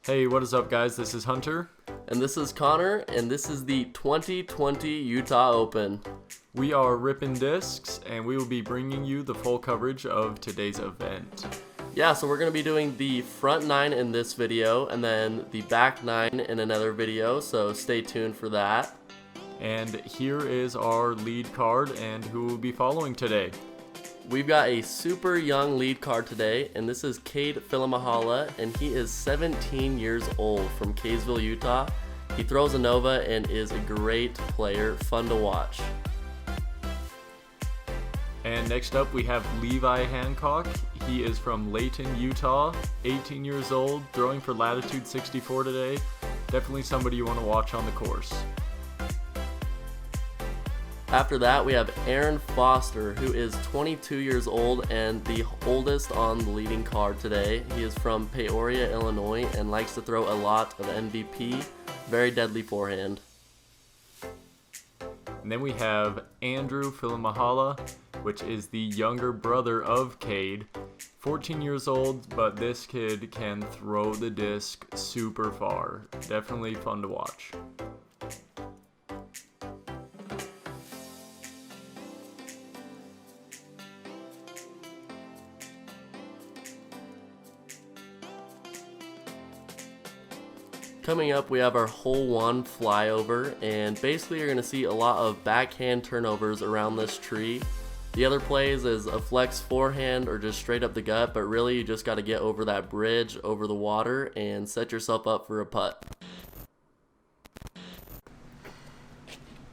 Hey, what is up, guys? This is Hunter. And this is Connor, and this is the 2020 Utah Open. We are Rippin Discs, and we will be bringing you the full coverage of today's event. Yeah, so we're going to be doing the front nine in this video, and then the back nine in another video, so stay tuned for that. And here is our lead card and who will be following today. We've got a super young lead card today, and this is Cade Filamahala, and he is 17 years old from Kaysville, Utah. He throws a Nova and is a great player, fun to watch. And next up we have Levi Hancock. He is from Layton, Utah, 18 years old, throwing for latitude 64 today. Definitely somebody you want to watch on the course. After that, we have Aaron Foster, who is 22 years old and the oldest on the leading card today. He is from Peoria, Illinois, and likes to throw a lot of MVP. Very deadly forehand. And then we have Andrew Filamahala, which is the younger brother of Cade. 14 years old, but this kid can throw the disc super far. Definitely fun to watch. Coming up, we have our hole one flyover, and basically you're going to see a lot of backhand turnovers around this tree. The other plays is a flex forehand or just straight up the gut, but really you just got to get over that bridge, over the water, and set yourself up for a putt.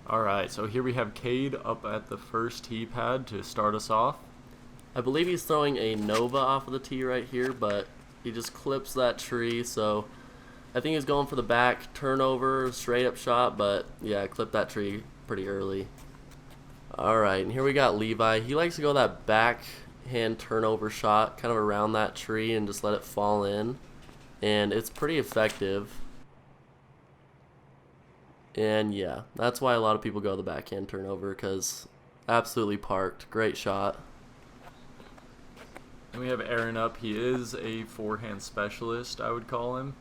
Alright, so here we have Cade up at the first tee pad to start us off. I believe he's throwing a Nova off of the tee right here, but he just clips that tree, so I think he's going for the back turnover, straight up shot, but yeah, clipped that tree pretty early. Alright, and here we got Levi. He likes to go that backhand turnover shot, kind of around that tree and just let it fall in. And it's pretty effective. And yeah, that's why a lot of people go the backhand turnover, because absolutely parked. Great shot. And we have Aaron up. He is a forehand specialist, I would call him.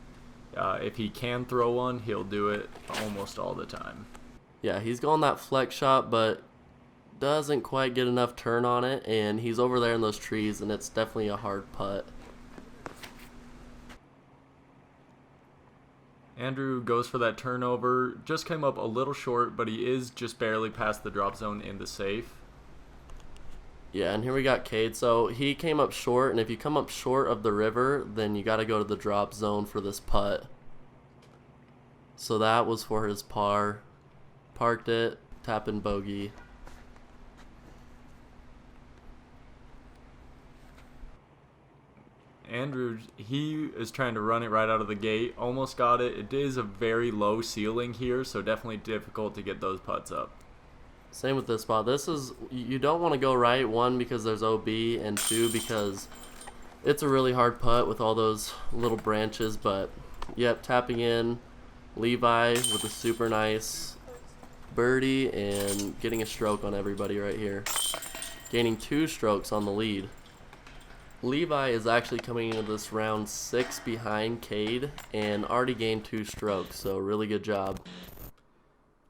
If he can throw one, he'll do it almost all the time. Yeah, he's going that flex shot, but doesn't quite get enough turn on it, and he's over there in those trees, and it's definitely a hard putt. Andrew goes for that turnover. Just came up a little short, but he is just barely past the drop zone in the safe. Yeah, and here we got Cade. So he came up short, and if you come up short of the river, then you got to go to the drop zone for this putt. So that was for his par. Parked it, tap and bogey. Andrew, he is trying to run it right out of the gate. Almost got it. It is a very low ceiling here, so definitely difficult to get those putts up. Same with this spot. This is, you don't want to go right, one, because there's OB, and two, because it's a really hard putt with all those little branches, but yep, tapping in. Levi with a super nice birdie and getting a stroke on everybody right here. Gaining 2 strokes on the lead. Levi is actually coming into this round 6 behind Cade and already gained 2 strokes, so really good job.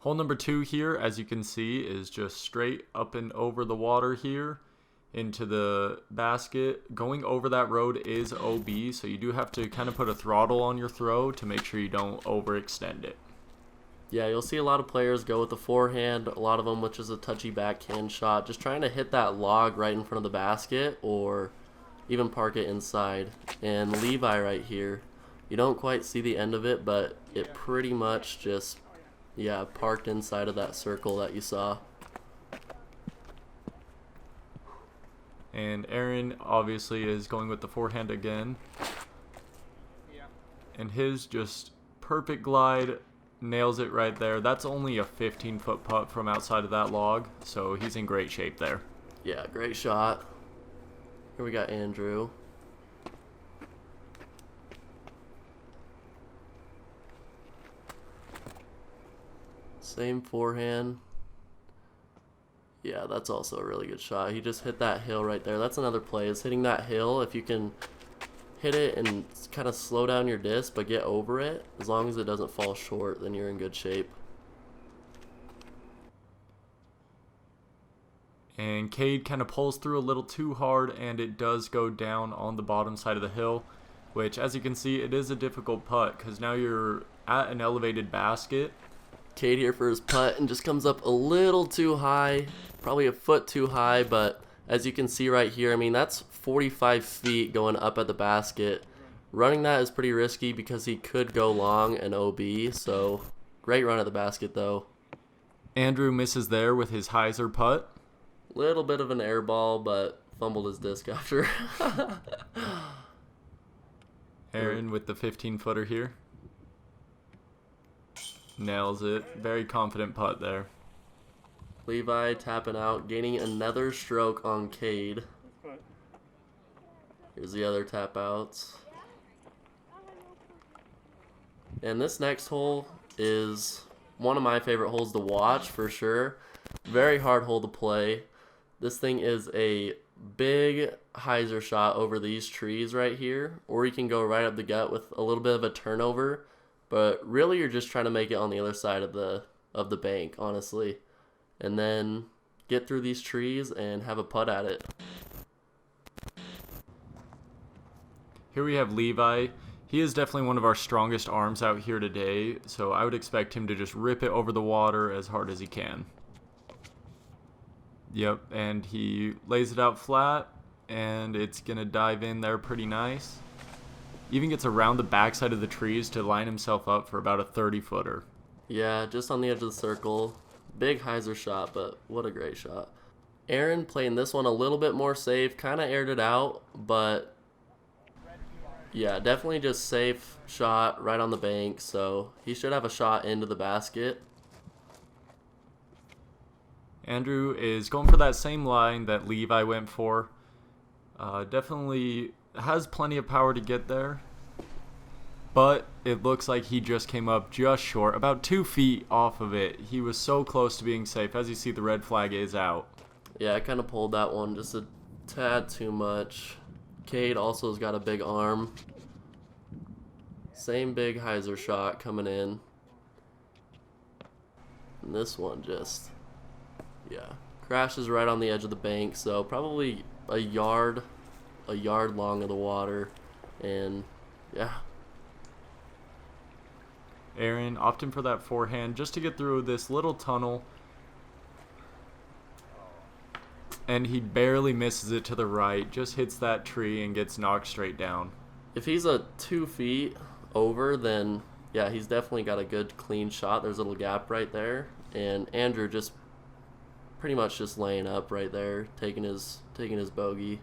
Hole number 2 here, as you can see, is just straight up and over the water here into the basket. Going over that road is OB, so you do have to kind of put a throttle on your throw to make sure you don't overextend it. Yeah, you'll see a lot of players go with the forehand, a lot of them which is a touchy backhand shot, just trying to hit that log right in front of the basket or even park it inside. And Levi right here, you don't quite see the end of it, but it pretty much just, yeah, parked inside of that circle that you saw. And Aaron obviously is going with the forehand again. And his just perfect glide, nails it right there. That's only a 15-foot putt from outside of that log, so he's in great shape there. Yeah, great shot. Here we got Andrew. Same forehand. Yeah, that's also a really good shot. He just hit that hill right there. That's another play, is hitting that hill. If you can hit it and kind of slow down your disc, but get over it. As long as it doesn't fall short, then you're in good shape. And Cade kind of pulls through a little too hard, and it does go down on the bottom side of the hill, which, as you can see, it is a difficult putt because now you're at an elevated basket. Cade here for his putt and just comes up a little too high, probably a foot too high, but as you can see right here, I mean, that's 45 feet going up at the basket. Running that is pretty risky because he could go long and OB, so great run at the basket though. Andrew misses there with his hyzer putt. Little bit of an air ball, but fumbled his disc after. Aaron with the 15-footer here. Nails it. Very confident putt there. Levi tapping out, gaining another stroke on Cade. Here's the other tap outs. And this next hole is one of my favorite holes to watch for sure. Very hard hole to play. This thing is a big hyzer shot over these trees right here, or you can go right up the gut with a little bit of a turnover, but really you're just trying to make it on the other side of the bank, honestly, and then get through these trees and have a putt at it. Here we have Levi. He is definitely one of our strongest arms out here today, so I would expect him to just rip it over the water as hard as he can. Yep, and he lays it out flat, and it's going to dive in there pretty nice. Even gets around the backside of the trees to line himself up for about a 30-footer. Yeah, just on the edge of the circle. Big hyzer shot, but what a great shot. Aaron playing this one a little bit more safe, kind of aired it out, but yeah, definitely just safe shot right on the bank, so he should have a shot into the basket. Andrew is going for that same line that Levi went for. Definitely has plenty of power to get there, but it looks like he just came up just short, about 2 feet off of it. He was so close to being safe. As you see, the red flag is out. Yeah, I kind of pulled that one just a tad too much. Cade also has got a big arm. Same big hyzer shot coming in. And this one just, yeah, crashes right on the edge of the bank, so probably a yard long of the water, and yeah. Aaron opting for that forehand just to get through this little tunnel, and he barely misses it to the right, just hits that tree and gets knocked straight down. If he's a 2 feet over, then yeah, he's definitely got a good clean shot. There's a little gap right there, and Andrew just pretty much just laying up right there, taking his bogey.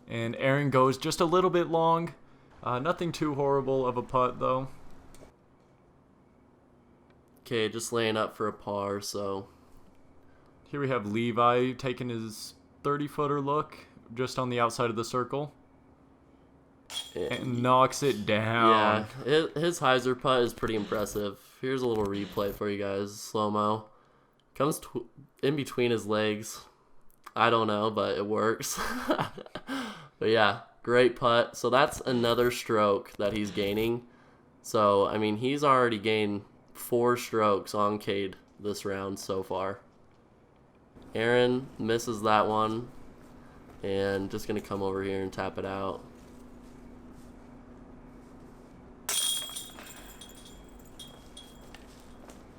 And Aaron goes just a little bit long. Nothing too horrible of a putt though. Okay, just laying up for a par, so. Here we have Levi taking his 30-footer look just on the outside of the circle. And knocks it down. Yeah, his hyzer putt is pretty impressive. Here's a little replay for you guys, slow-mo. Comes in between his legs. I don't know, but it works. But yeah, great putt. So that's another stroke that he's gaining. So, I mean, he's already gained 4 strokes on Cade this round so far. Aaron misses that one, and just going to come over here and tap it out.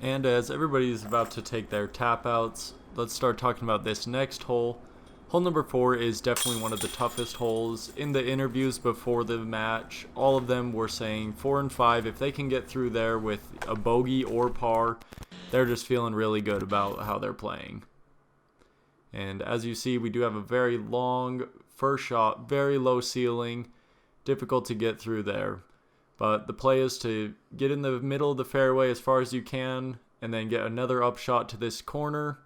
And as everybody's about to take their tap outs, let's start talking about this next hole. Hole number 4 is definitely one of the toughest holes. In the interviews before the match, all of them were saying 4 and 5, if they can get through there with a bogey or par, they're just feeling really good about how they're playing. And as you see, we do have a very long first shot, very low ceiling, difficult to get through there. But the play is to get in the middle of the fairway as far as you can, and then get another upshot to this corner,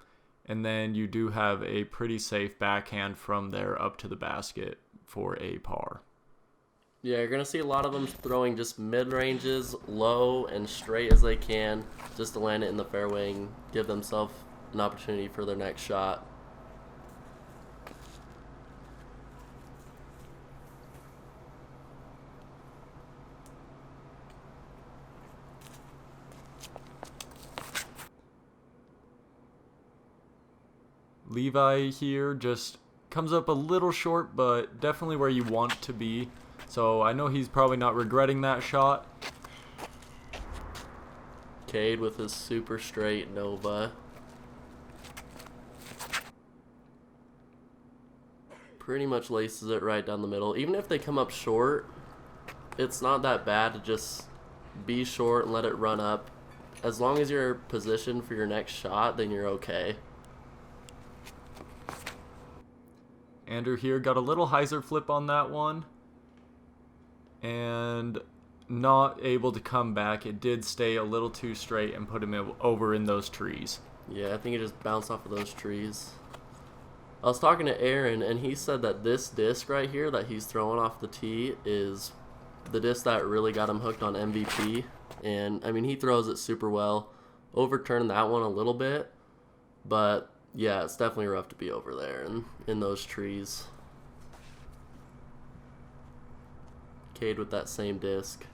and then you do have a pretty safe backhand from there up to the basket for a par. Yeah, you're going to see a lot of them throwing just mid-ranges, low and straight as they can, just to land it in the fairway and give themselves an opportunity for their next shot. Levi here just comes up a little short, but definitely where you want to be. So I know he's probably not regretting that shot. Cade with his super straight Nova. Pretty much laces it right down the middle. Even if they come up short, it's not that bad to just be short and let it run up. As long as you're positioned for your next shot, then you're okay. Andrew here got a little hyzer flip on that one. And not able to come back. It did stay a little too straight and put him over in those trees. Yeah, I think it just bounced off of those trees. I was talking to Aaron, and he said that this disc right here that he's throwing off the tee is the disc that really got him hooked on MVP. And, I mean, he throws it super well. Overturned that one a little bit. But, yeah, it's definitely rough to be over there and in those trees. Cade with that same disc.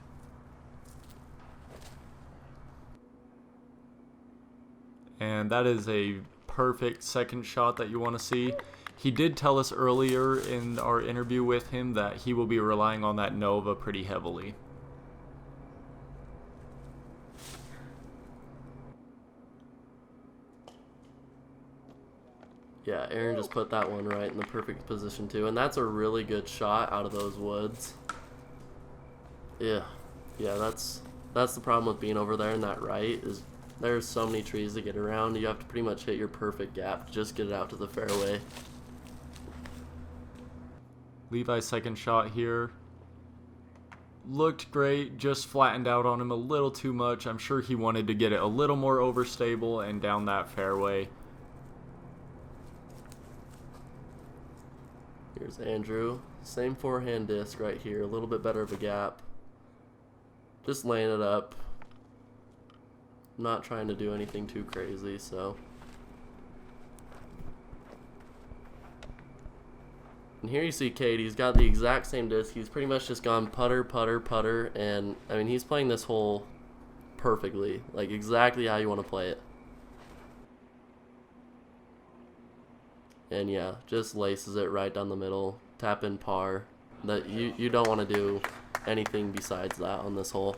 And that is a perfect second shot that you want to see. He did tell us earlier in our interview with him that he will be relying on that Nova pretty heavily. Yeah, Aaron just put that one right in the perfect position too. And that's a really good shot out of those woods. Yeah, that's the problem with being over there in that right is there's so many trees to get around. You have to pretty much hit your perfect gap to just get it out to the fairway. Levi's second shot here looked great, just flattened out on him a little too much. I'm sure he wanted to get it a little more overstable and down that fairway. Here's Andrew. Same forehand disc right here, a little bit better of a gap. Just laying it up. Not trying to do anything too crazy, so. And here you see Cade, he's got the exact same disc. He's pretty much just gone putter, putter, putter, and I mean, he's playing this hole perfectly, like exactly how you want to play it. And yeah, just laces it right down the middle, tap in par. That you don't want to do anything besides that on this hole.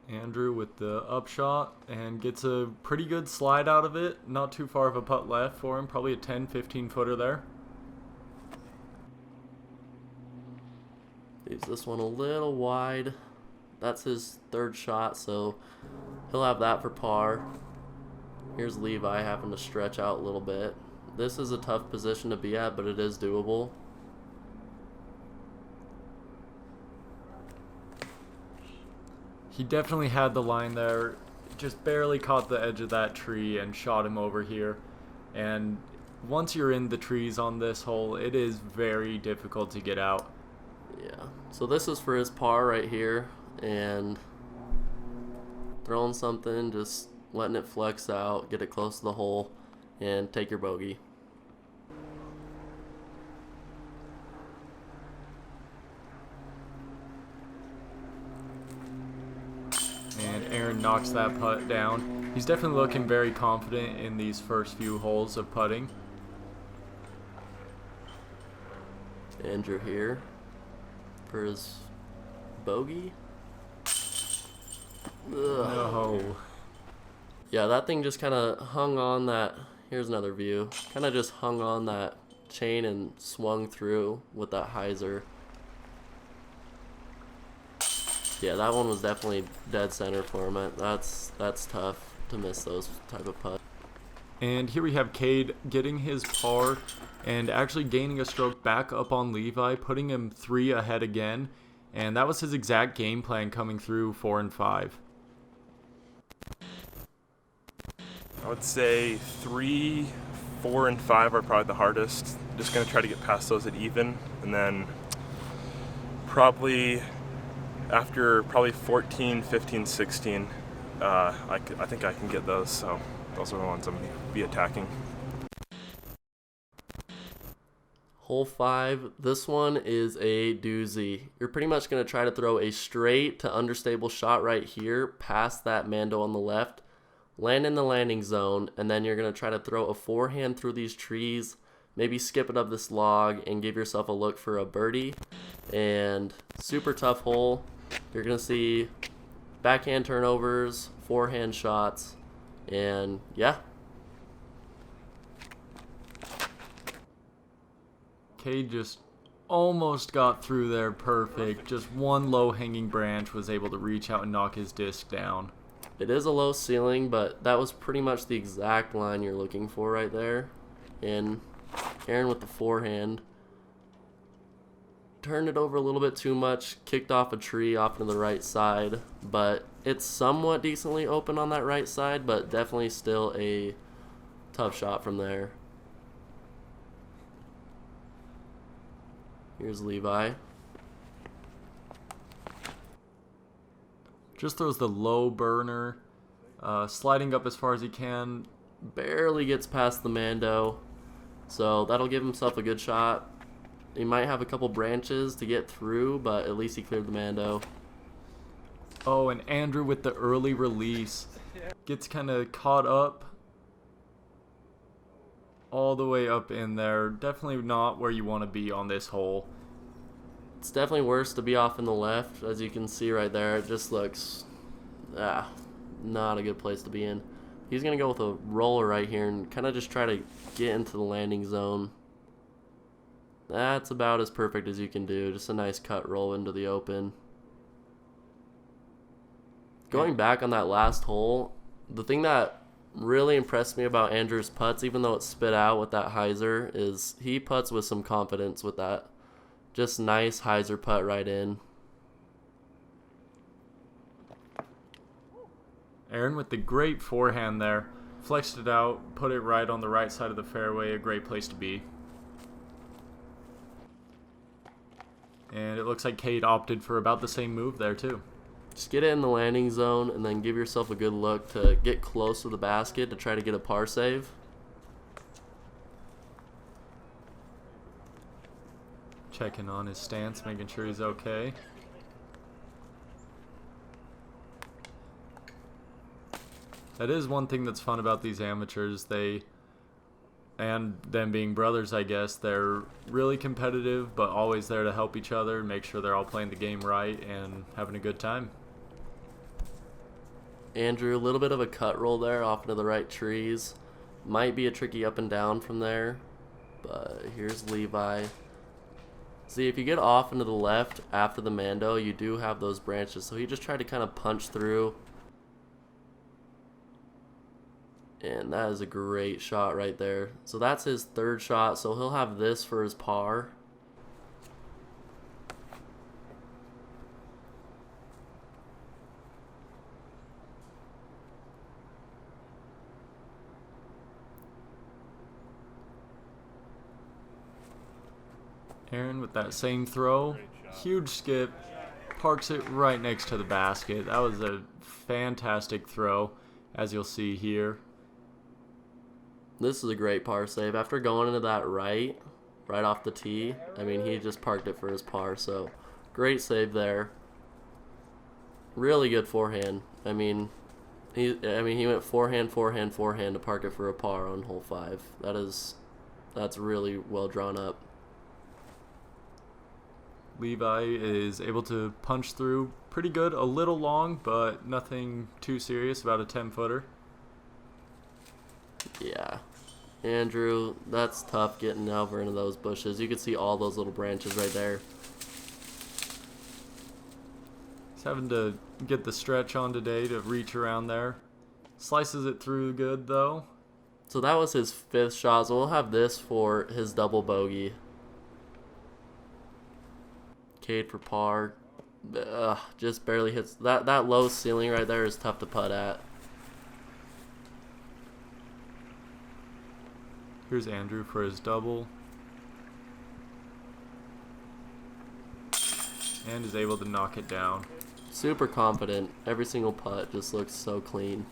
Andrew with the upshot and gets a pretty good slide out of it. Not too far of a putt left for him, probably a 10-15 footer there. Leaves this one a little wide. That's his third shot, so he'll have that for par. Here's Levi having to stretch out a little bit. This is a tough position to be at, but it is doable. He definitely had the line there, just barely caught the edge of that tree and shot him over here. And once you're in the trees on this hole, it is very difficult to get out. Yeah, so this is for his par right here, and throwing something, just letting it flex out, get it close to the hole, and take your bogey. And Aaron knocks that putt down. He's definitely looking very confident in these first few holes of putting. Andrew here for his bogey. Ugh. No. Yeah, that thing just kind of hung on that. Here's another view. Kind of just hung on that chain and swung through with that hyzer. Yeah, that one was definitely dead center for him. That's tough to miss those type of putts. And here we have Cade getting his par and actually gaining a stroke back up on Levi, putting him 3 ahead again. And that was his exact game plan coming through 4 and 5. I would say 3, 4, and 5 are probably the hardest. Just going to try to get past those at even. And then probably after 14, 15, 16, I think I can get those. So those are the ones I'm going to be attacking. Hole 5, this one is a doozy. You're pretty much going to try to throw a straight to understable shot right here past that Mando on the left, land in the landing zone, and then you're going to try to throw a forehand through these trees, maybe skip it up this log and give yourself a look for a birdie. And super tough hole. You're going to see backhand turnovers, forehand shots, and yeah. Cade just almost got through there perfect. Just one low-hanging branch was able to reach out and knock his disc down. It is a low ceiling, but that was pretty much the exact line you're looking for right there. And Aaron with the forehand turned it over a little bit too much, kicked off a tree off to the right side, but it's somewhat decently open on that right side, but definitely still a tough shot from there. Here's Levi. Just throws the low burner, sliding up as far as he can. Barely gets past the Mando, so that'll give himself a good shot. He might have a couple branches to get through, but at least he cleared the Mando. Oh, and Andrew with the early release gets kind of caught up all the way up in there. Definitely not where you want to be on this hole. It's definitely worse to be off in the left, as you can see right there. It just looks not a good place to be in. He's going to go with a roller right here and kind of just try to get into the landing zone. That's about as perfect as you can do. Just a nice cut roll into the open. Going back on that last hole, the thing that really impressed me about Andrew's putts, even though it spit out with that hyzer, is he putts with some confidence with that. Just nice hyzer putt right in. Aaron with the great forehand there. Flexed it out, put it right on the right side of the fairway. A great place to be. And it looks like Cade opted for about the same move there too. Just get it in the landing zone and then give yourself a good look to get close to the basket to try to get a par save. Checking on his stance, making sure he's okay. That is one thing that's fun about these amateurs. And them being brothers, I guess, they're really competitive, but always there to help each other, make sure they're all playing the game right and having a good time. Andrew, a little bit of a cut roll there off into the right trees. Might be a tricky up and down from there, but here's Levi. See, if you get off into the left after the Mando, you do have those branches, so he just tried to kind of punch through. And that is a great shot right there. So that's his third shot, so he'll have this for his par. Aaron with that same throw, huge skip, parks it right next to the basket. That was a fantastic throw, as you'll see here. This is a great par save. After going into that right off the tee, I mean, he just parked it for his par, so great save there. Really good forehand. I mean, he went forehand, forehand, forehand to park it for a par on hole 5. That's really well drawn up. Levi is able to punch through pretty good, a little long, but nothing too serious, about a 10-footer. Yeah. Andrew, that's tough getting over into those bushes. You can see all those little branches right there. He's having to get the stretch on today to reach around there. Slices it through good, though. So that was his 5th shot, so we'll have this for his double bogey. Cade for par. Just barely hits. That low ceiling right there is tough to putt at. Here's Andrew for his double. And is able to knock it down. Super confident. Every single putt just looks so clean.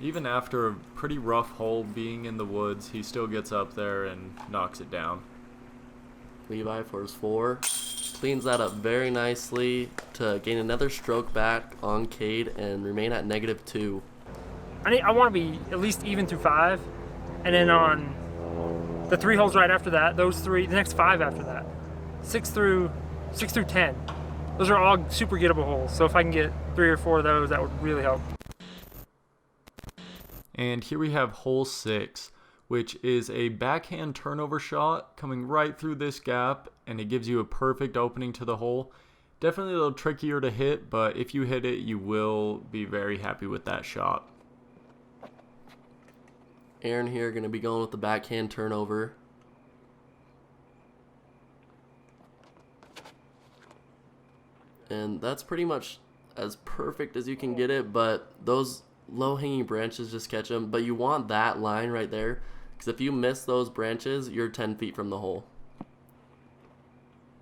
Even after a pretty rough hole being in the woods, he still gets up there and knocks it down. Levi for his 4. Cleans that up very nicely to gain another stroke back on Cade and remain at -2. I want to be at least even through 5, and then on the 3 holes right after that, the next 5 after that, 6 through 10, those are all super gettable holes. So if I can get 3 or 4 of those, that would really help. And here we have hole 6, which is a backhand turnover shot coming right through this gap, and it gives you a perfect opening to the hole. Definitely a little trickier to hit, but if you hit it, you will be very happy with that shot. Aaron here going to be going with the backhand turnover. And that's pretty much as perfect as you can get it, but those low-hanging branches just catch them. But you want that line right there, because if you miss those branches, you're 10 feet from the hole.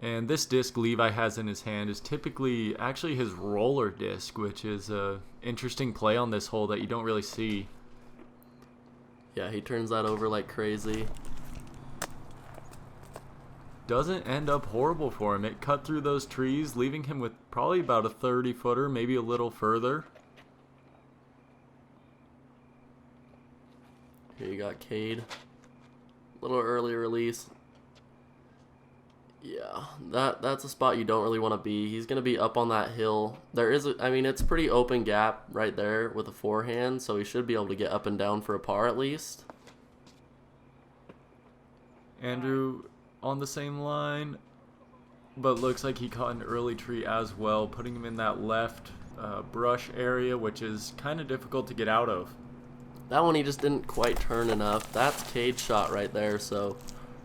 And this disc Levi has in his hand is typically actually his roller disc, which is a interesting play on this hole that you don't really see. Yeah, he turns that over like crazy. Doesn't end up horrible for him. It cut through those trees, leaving him with probably about a 30-footer, maybe a little further. Here you got Cade. A little early release. Yeah, that's a spot you don't really want to be. He's going to be up on that hill. It's a pretty open gap right there with a forehand, so he should be able to get up and down for a par at least. Andrew on the same line, but looks like he caught an early tree as well, putting him in that left brush area, which is kind of difficult to get out of. That one he just didn't quite turn enough. That's Cade's shot right there, so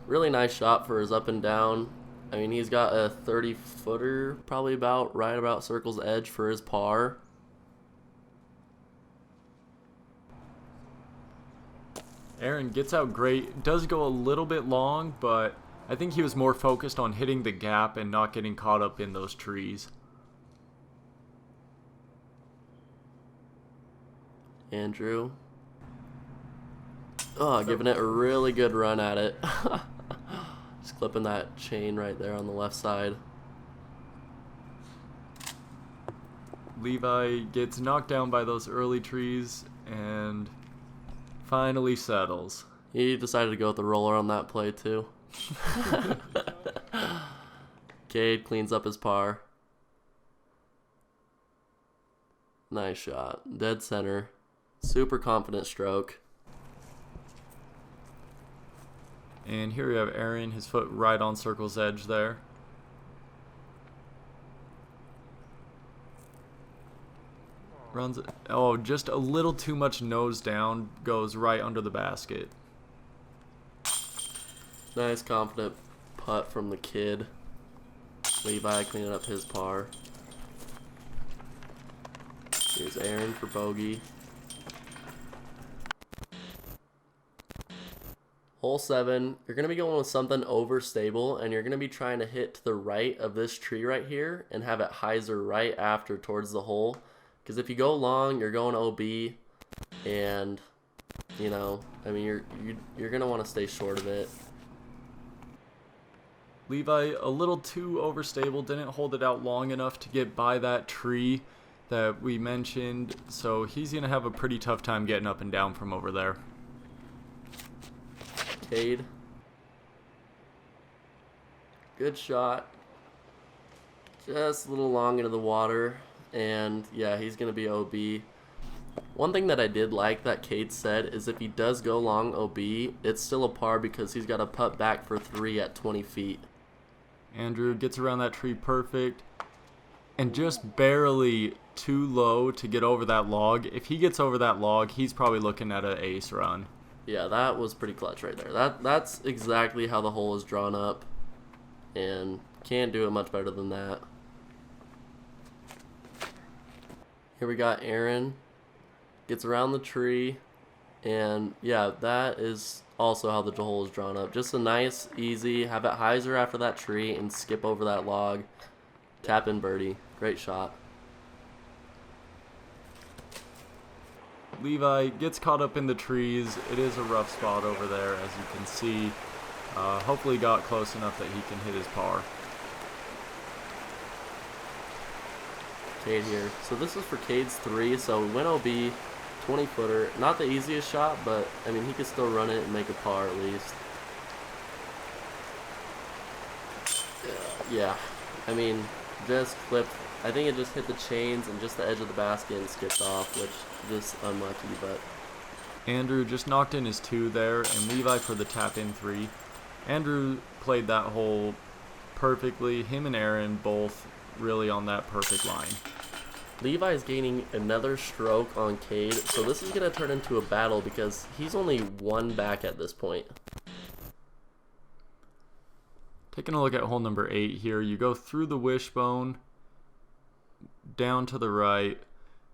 really nice shot for his up and down. I mean, he's got a 30-footer, probably right about circle's edge for his par. Aaron gets out great, does go a little bit long, but I think he was more focused on hitting the gap and not getting caught up in those trees. Andrew. Oh, giving it a really good run at it. Just clipping that chain right there on the left side. Levi gets knocked down by those early trees and finally settles. He decided to go with the roller on that play too. Cade cleans up his par. Nice shot. Dead center. Super confident stroke. And here we have Aaron, his foot right on circle's edge there. Runs, just a little too much nose down, goes right under the basket. Nice confident putt from the kid. Levi cleaning up his par. Here's Aaron for bogey. Hole 7, you're going to be going with something overstable, and you're going to be trying to hit to the right of this tree right here and have it hyzer right after towards the hole. Because if you go long, you're going OB, and, you know, I mean, you're going to want to stay short of it. Levi, a little too overstable, didn't hold it out long enough to get by that tree that we mentioned, so he's going to have a pretty tough time getting up and down from over there. Cade. Good shot. Just a little long into the water. And yeah, he's going to be OB. One thing that I did like that Cade said is if he does go long OB, it's still a par because he's got to putt back for 3 at 20 feet. Andrew gets around that tree perfect. And just barely too low to get over that log. If he gets over that log, he's probably looking at an ace run. Yeah, that was pretty clutch right there. That's exactly how the hole is drawn up, and can't do it much better than that. Here we got Aaron. Gets around the tree, and yeah, that is also how the hole is drawn up. Just a nice, easy, have it hyzer after that tree and skip over that log. Tap in birdie. Great shot. Levi gets caught up in the trees. It is a rough spot over there, as you can see. Hopefully got close enough that he can hit his par. Cade here. So this is for Cade's 3, so we went OB, 20-footer. Not the easiest shot, but, I mean, he could still run it and make a par at least. Yeah, I mean, just clipped. I think it just hit the chains and just the edge of the basket and skipped off, which just unlucky, but... Andrew just knocked in his 2 there, and Levi for the tap-in 3. Andrew played that hole perfectly. Him and Aaron both really on that perfect line. Levi's gaining another stroke on Cade, so this is going to turn into a battle because he's only 1 back at this point. Taking a look at hole number 8 here, you go through the wishbone, down to the right.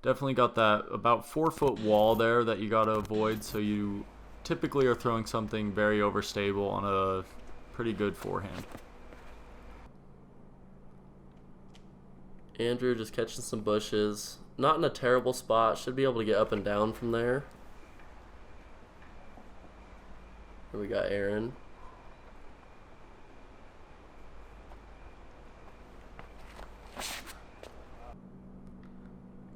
Definitely got that about 4-foot wall there that you got to avoid, so you typically are throwing something very overstable on a pretty good forehand. Andrew just catching some bushes. Not in a terrible spot. Should be able to get up and down from there. Here we got Aaron.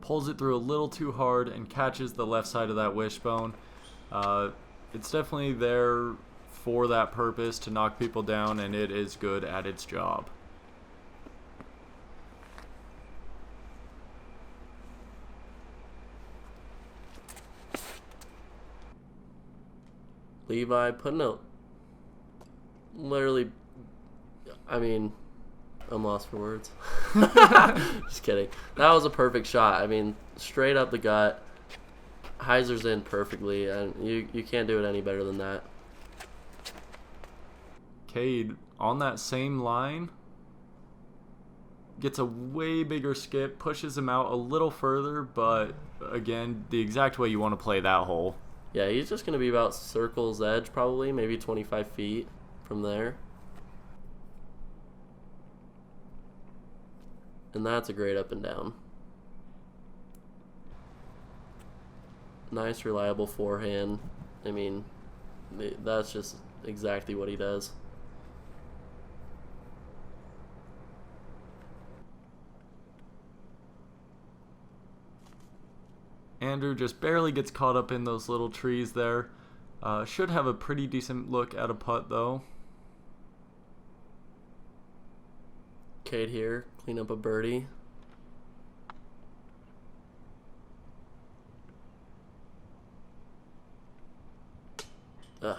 Pulls it through a little too hard and catches the left side of that wishbone. It's definitely there for that purpose, to knock people down, and it is good at its job. Levi putting a... Literally... I mean... I'm lost for words. Just kidding. That was a perfect shot. I mean, straight up the gut. Hyzer's in perfectly, and you can't do it any better than that. Cade, on that same line, gets a way bigger skip, pushes him out a little further, but again, the exact way you want to play that hole. Yeah, he's just going to be about circle's edge probably, maybe 25 feet from there. And that's a great up and down. Nice, reliable forehand. I mean, that's just exactly what he does. Andrew just barely gets caught up in those little trees there. Should have a pretty decent look at a putt though. Cade here, clean up a birdie. Ugh.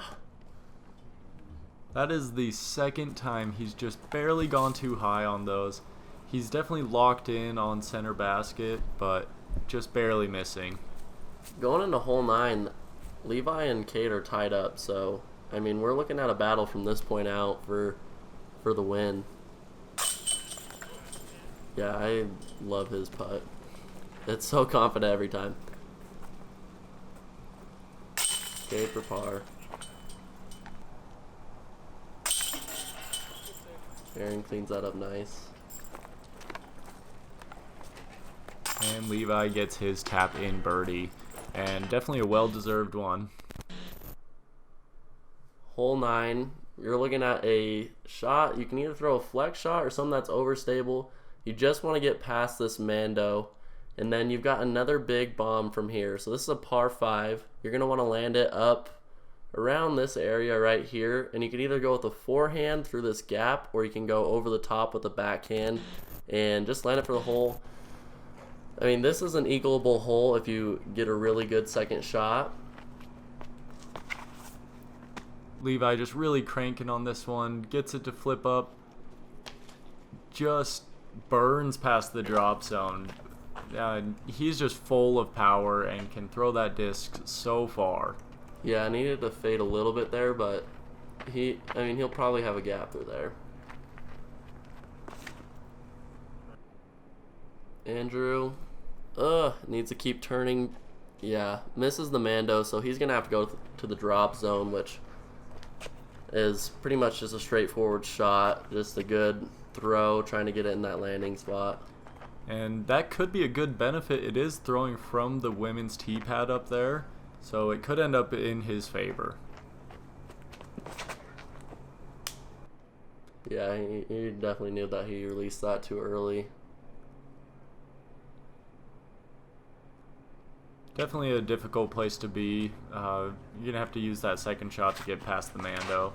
That is the second time he's just barely gone too high on those. He's definitely locked in on center basket, but just barely missing. Going into hole 9, Levi and Cade are tied up, so I mean we're looking at a battle from this point out for the win. Yeah, I love his putt. It's so confident every time. Cade for par. Aaron cleans that up nice. And Levi gets his tap in birdie, and definitely a well-deserved one. Hole 9, you're looking at a shot. You can either throw a flex shot or something that's overstable. You just want to get past this Mando, and then you've got another big bomb from here. So this is a par 5. You're going to want to land it up around this area right here, and you can either go with a forehand through this gap, or you can go over the top with the backhand and just land it for the hole. I mean, this is an equalable hole if you get a really good second shot. Levi just really cranking on this one, gets it to flip up, just burns past the drop zone. He's just full of power and can throw that disc so far. Yeah, I needed to fade a little bit there, but he'll probably have a gap through there. Andrew, needs to keep turning. Yeah, misses the Mando, so he's going to have to go to the drop zone, which is pretty much just a straightforward shot, just a good throw, trying to get it in that landing spot. And that could be a good benefit. It is throwing from the women's tee pad up there, so it could end up in his favor. Yeah, he definitely knew that he released that too early. Definitely a difficult place to be. You're going to have to use that second shot to get past the Mando.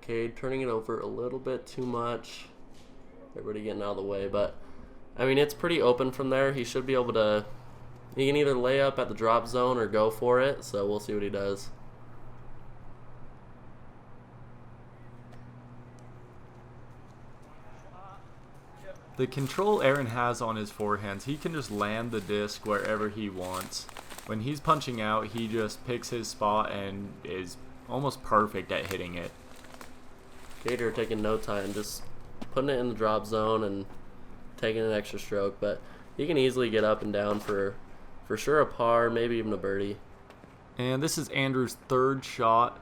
Cade turning it over a little bit too much. Everybody getting out of the way, but I mean, it's pretty open from there. He should be able to, he can either lay up at the drop zone or go for it, so we'll see what he does. The control Aaron has on his forehands, he can just land the disc wherever he wants. When he's punching out, he just picks his spot and is almost perfect at hitting it. Cater taking no time, just putting it in the drop zone and taking an extra stroke, but he can easily get up and down for sure a par, maybe even a birdie. And this is Andrew's third shot.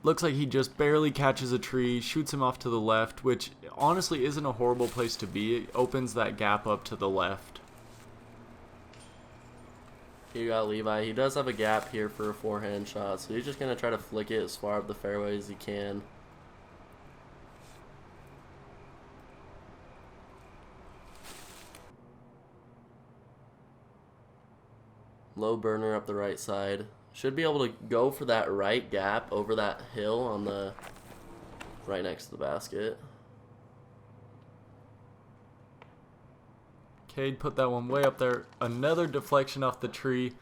Looks like he just barely catches a tree, shoots him off to the left, which honestly isn't a horrible place to be. It opens that gap up to the left. Here you got Levi. He does have a gap here for a forehand shot, so he's just going to try to flick it as far up the fairway as he can. Low burner up the right side. Should be able to go for that right gap over that hill on the right next to the basket. Cade put that one way up there. Another deflection off the tree.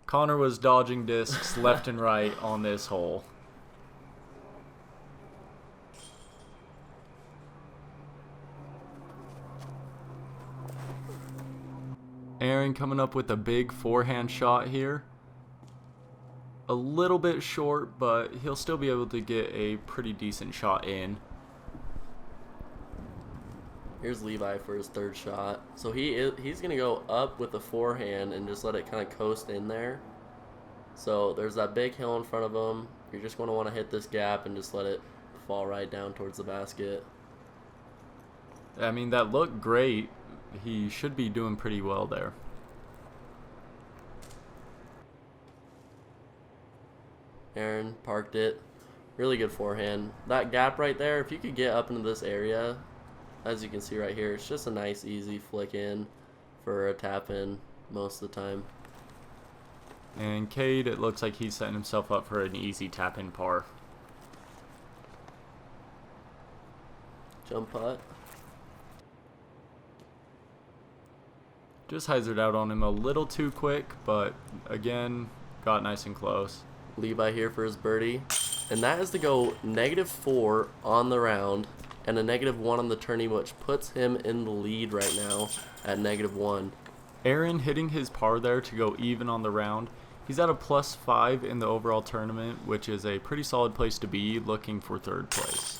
Connor was dodging discs left and right on this hole. Aaron coming up with a big forehand shot here. A little bit short, but he'll still be able to get a pretty decent shot in. Here's Levi for his third shot. So he's going to go up with the forehand and just let it kind of coast in there. So there's that big hill in front of him. You're just going to want to hit this gap and just let it fall right down towards the basket. I mean, that looked great. He should be doing pretty well there. Aaron parked it. Really good forehand. That gap right there, if you could get up into this area, as you can see right here, it's just a nice easy flick in for a tap in most of the time. And Cade, it looks like he's setting himself up for an easy tap in par. Jump putt. Just hyzered out on him a little too quick, but again, got nice and close. Levi here for his birdie. And that is to go -4 on the round and a -1 on the tourney, which puts him in the lead right now at -1. Aaron hitting his par there to go even on the round. He's at a +5 in the overall tournament, which is a pretty solid place to be looking for third place.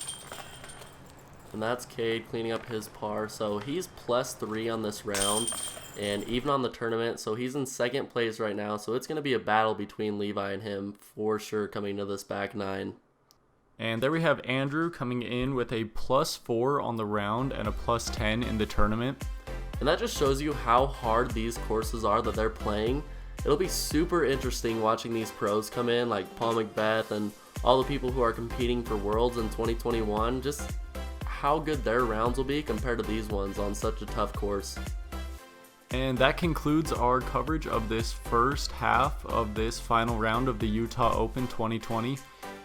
And that's Cade cleaning up his par. So he's +3 on this round and even on the tournament. So he's in second place right now. So it's going to be a battle between Levi and him for sure coming to this back nine. And there we have Andrew coming in with a +4 on the round and a +10 in the tournament. And that just shows you how hard these courses are that they're playing. It'll be super interesting watching these pros come in, like Paul McBeth and all the people who are competing for Worlds in 2021. Just how good their rounds will be compared to these ones on such a tough course. And that concludes our coverage of this first half of this final round of the Utah Open 2020.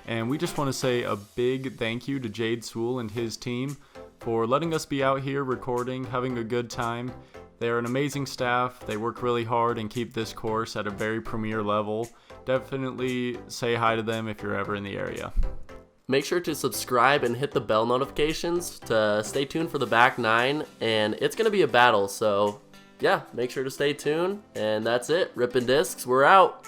And we just want to say a big thank you to Jade Sewell and his team for letting us be out here recording, having a good time. They're an amazing staff. They work really hard and keep this course at a very premier level. Definitely say hi to them if you're ever in the area. Make sure to subscribe and hit the bell notifications to stay tuned for the back nine. And it's going to be a battle. So yeah, make sure to stay tuned. And that's it. Rippin' Discs, we're out.